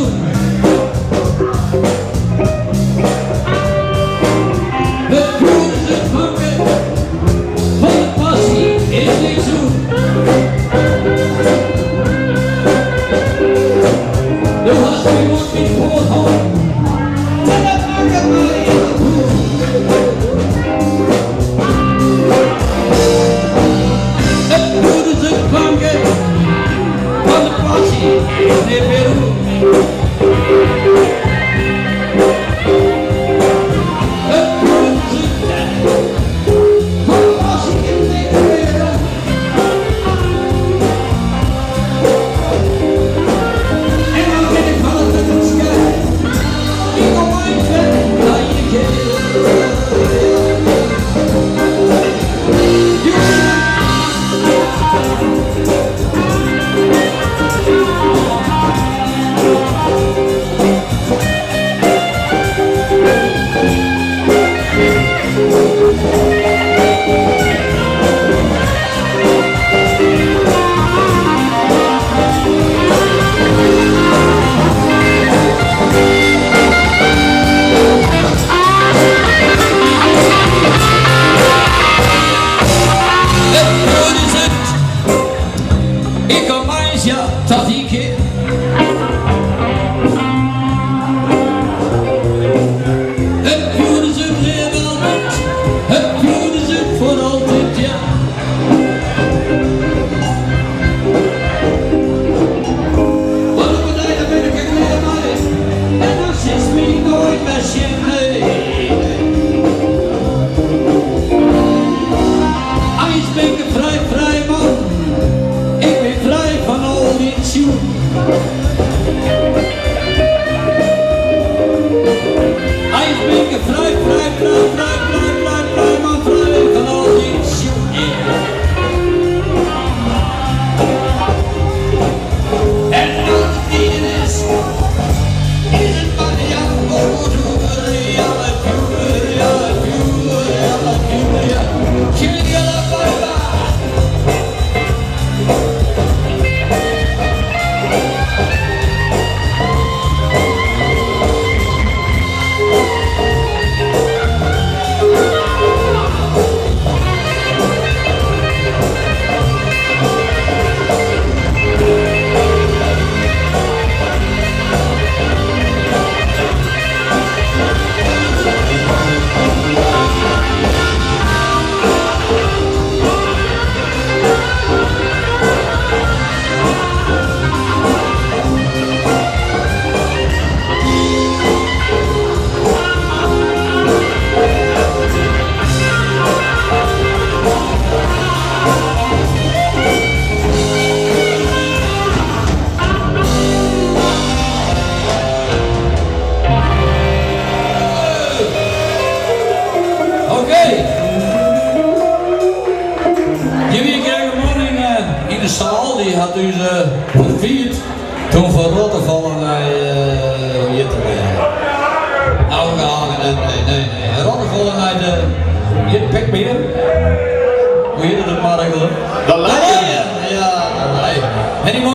zoen. De buren zijn banken, van de passie is niks zoen. De hastie wordt niet voorthouden, en dat maakt het maar heel goed. De buren zijn banken, van de passie is niet meer goed. Ik kan mijns, ja, dat die keer. Het duurde ze weer wel niet, het duurde ze voor altijd, ja. Maar op het einde ben ik er weer bij, en dan zit me nooit meer zin, nee. Eens ben ik een vrij man. Ik ben vrij van al die tjoen. Eens ben ik vrij man, vrij van al die tjoen. En als het hier is het maar ja, alle puur, ja. Jullie krijgen morgen in de zaal, die had u gevierd toen van Rottevallen naar hier te brengen. Afgehangen, nee. Rottevallen naar de Pekmeer. Hoe heet het maar eigenlijk? De Leijen. Ja, de Leijen.